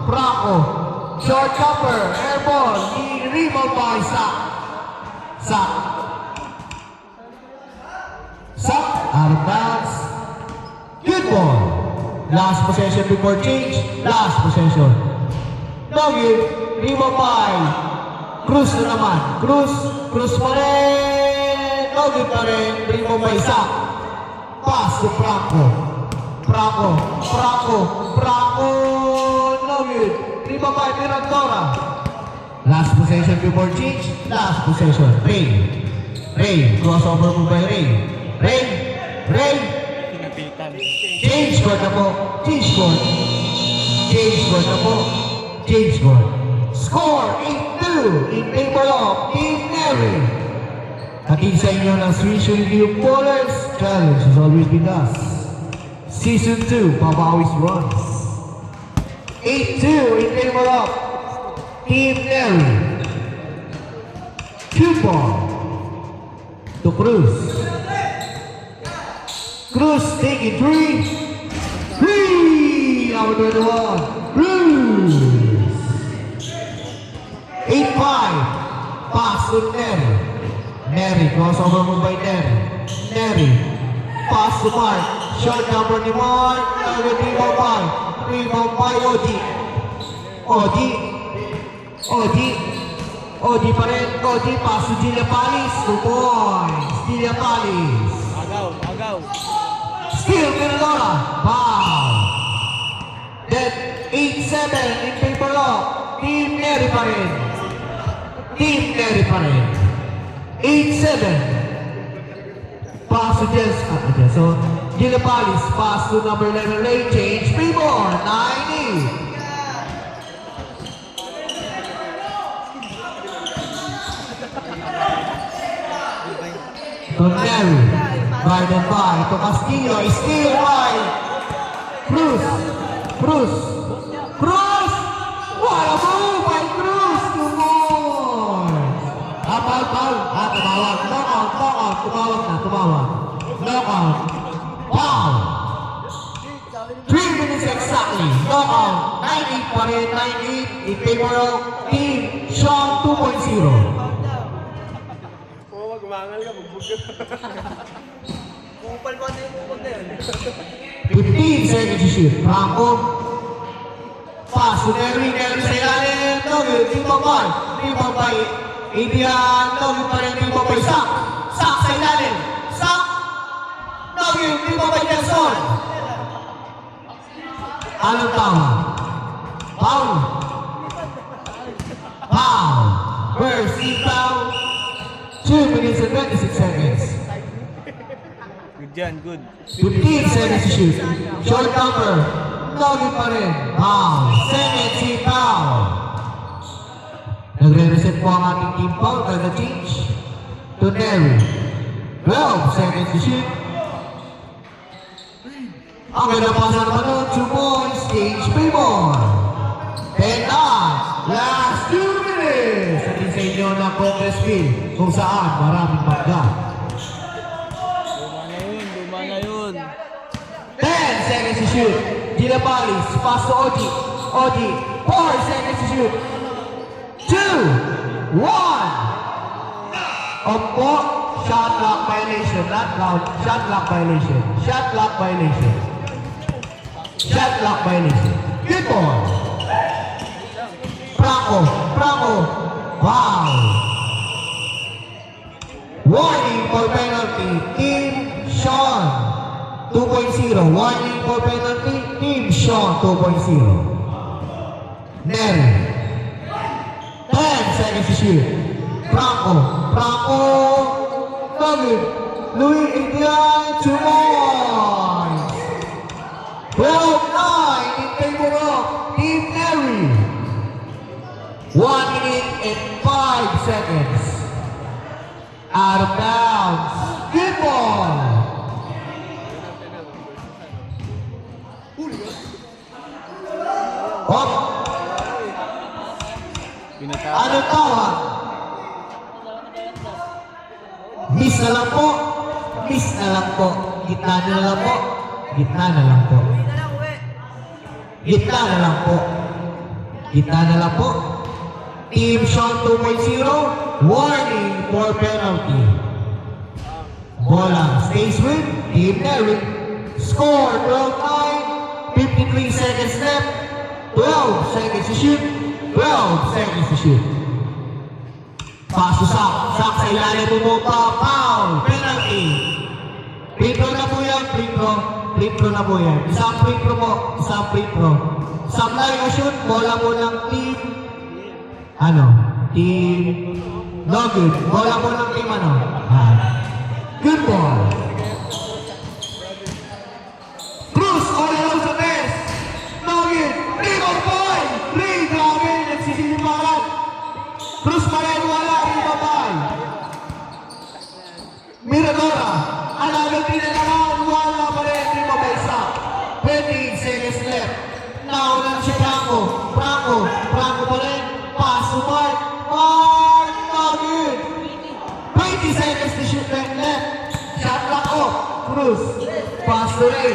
Franco. Short jumper. Airball. Rebound by Sak. Sak. Out of bounds. Good ball. Last possession before change. Last possession. No good. Rebound by Cruz na naman. Cruz pa rin. No good pa rin. Rebound by Sak. Pass to Franco. No good. Rebound by Mirantora. Last possession before change. Last possession. Ray. Crossover move by Ray. Change score na po. Change score. Score 8-2 in favor of Team Neri. Aking sa inyo ng Switch Review Ballers Challenge has always been us. Season 2, Babawis runs. 8-2 in favor of Team Neri. Shoot ball to Cruz. Cruz taking 3. Now we're doing one. Cruz. 8-5. Pass to Neri. Crossover move by Neri. Pass to Mark. Short number ni Mark. Rebound by OG pa rin. OG pass to Gilapalis. 2 points. Gilapalis. Agaw. Steal Miranora. Foul. Then 8-7 in favor of Team Neri pa rin. 8-7. Pass to Jelson. Gilapalis. Pass to number 11 Ray. Change. Primor. 9-8. To Neri. Guarded by to Castillo. Steal by Cruz. What a move by Cruz. 2 more. Foul. Knockout. Foul. 3 minutes exactly. Knockout. 9-8 pa rin. 9-8 in favor of Team Sean 2.0. Gumangal ka, bugbog ka. Kupal ba na yun? 15 seconds to shoot. Franco. Pass to Neri sa ilalim. No good. Rebound by Adrian. No good pa rin. Rebound by Sak sa ilalim. No good. Rebound by Nelson. Anong tawag? Foul. Mercy foul. 2 minutes and 26 seconds. Good dyan, good. 15 seconds to shoot. Short number. No good pa rin. Foul. Seconds foul. Nagre-reset po ang ating team foul. Change to Neri. 12 seconds to shoot. Ang ganda pa sa naman nun. 2 points. Change Primor. 10-9. Last 2 minutes. Atin sa inyo ng Congress Field kung saan maraming mangga. Luma na yun. 10 seconds to shoot. Gilapalis. Pass to OG. 4 seconds to shoot. 2, 1. Opo. Shot clock violation. Not loud. Shot clock violation. Good ball. Franco. Wow. Warning for penalty. Team Sean 2.0. Warning for penalty. Team Sean 2.0. Neri. 10 seconds to shoot. Franco. David. Louis Indian. 2 points. 12-9 in favor of Team Neri. 1 minute and 5 seconds. Out of bounds. Good ball. Hop. Ano tawag? Miss na lang po. Gitna na lang po. Kita na lang po. Team Sean 2.0, warning for penalty. Bola stays with Team Derek. Score 12-9, 53 seconds left, 12 seconds to shoot, 12 seconds to shoot. Pass to Sak, Sak sa ilalim pumunta, foul, penalty. Free throw na po yan, free throw na po yan. Isang free throw po, isang free throw. Sablay na shoot, bola po ng team, team, no good, bola po ng team, good ball. Cruz, all around sa test. No good, rebound point, grabe, nagsisiliparan. Cruz pa rin, wala, rebound point. Miradora, alagang tinanaman, wala pa rin, rebound by Sak. 20 seconds left. Now lang si Franco pa rin, pass to Mark, no good. 20 seconds to shoot left. Shot clock off, Cruz, pass to Ray.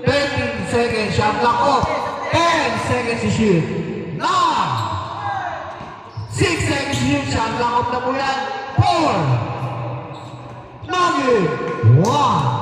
13 seconds, shot clock off. 10 seconds to shoot. 9, 6 seconds to shoot, shot clock off na po yan. 4, no good. 1.